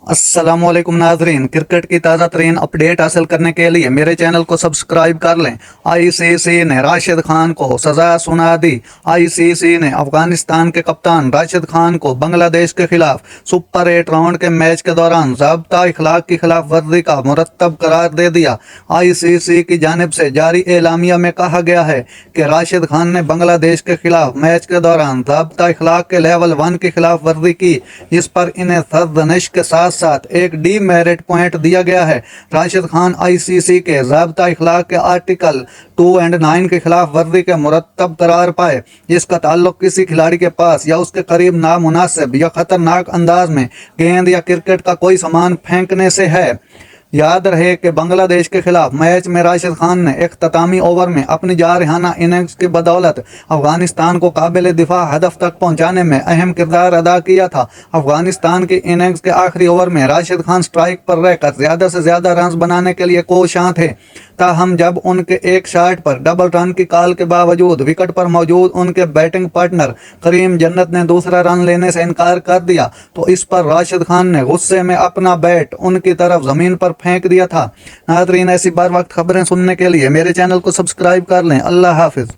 अस्सलाम वालेकुम नाजरीन, क्रिकेट की ताज़ा तरीन अपडेट हासिल करने के लिए मेरे चैनल को सब्सक्राइब कर लें। आईसीसी ने राशिद खान को सजा सुना दी। आईसीसी ने अफगानिस्तान के कप्तान राशिद खान को बांग्लादेश के खिलाफ सुपर 8 राउंड के मैच के दौरान ज़ाब्ता इखलाक की खिलाफ वर्जी का मुरतब करार दे दिया। आईसीसी की जानिब से जारी एलामिया में कहा गया है कि राशिद खान ने बांग्लादेश के खिलाफ मैच के दौरान ज़ाब्ता इखलाक के लेवल 1 की खिलाफ वर्जी की, जिस पर इन्हें सरदनिश के साथ एक डीमेरिट पॉइंट दिया गया है। राशिद खान आईसीसी के ज़ाब्ता इखलाक के आर्टिकल 2 और 9 के खिलाफ वर्जी के मुरतब करार पाए, जिसका ताल्लुक किसी खिलाड़ी के पास या उसके करीब नामुनासिब या खतरनाक अंदाज में गेंद या क्रिकेट का कोई सामान फेंकने से है। याद रहे कि बांग्लादेश के खिलाफ मैच में राशिद खान ने इख्तितामी ओवर में अपनी जारहाना इनिंग्स की बदौलत अफगानिस्तान को काबिल दिफा हदफ तक पहुंचाने में अहम किरदार अदा किया था। अफगानिस्तान की इनिंग्स के आखिरी ओवर में राशिद खान स्ट्राइक पर रहकर ज़्यादा से ज़्यादा रन बनाने के लिए कोशां थे, ताहम जब उनके एक शॉट पर डबल रन की कॉल के बावजूद विकेट पर मौजूद उनके बैटिंग पार्टनर करीम जन्नत ने दूसरा रन लेने से इनकार कर दिया, तो इस पर राशिद खान ने गुस्से में अपना बैट उनकी तरफ ज़मीन पर फेंक दिया था। नाज़रीन, ऐसी बार वक्त खबरें सुनने के लिए मेरे चैनल को सब्सक्राइब कर लें। अल्लाह हाफिज़।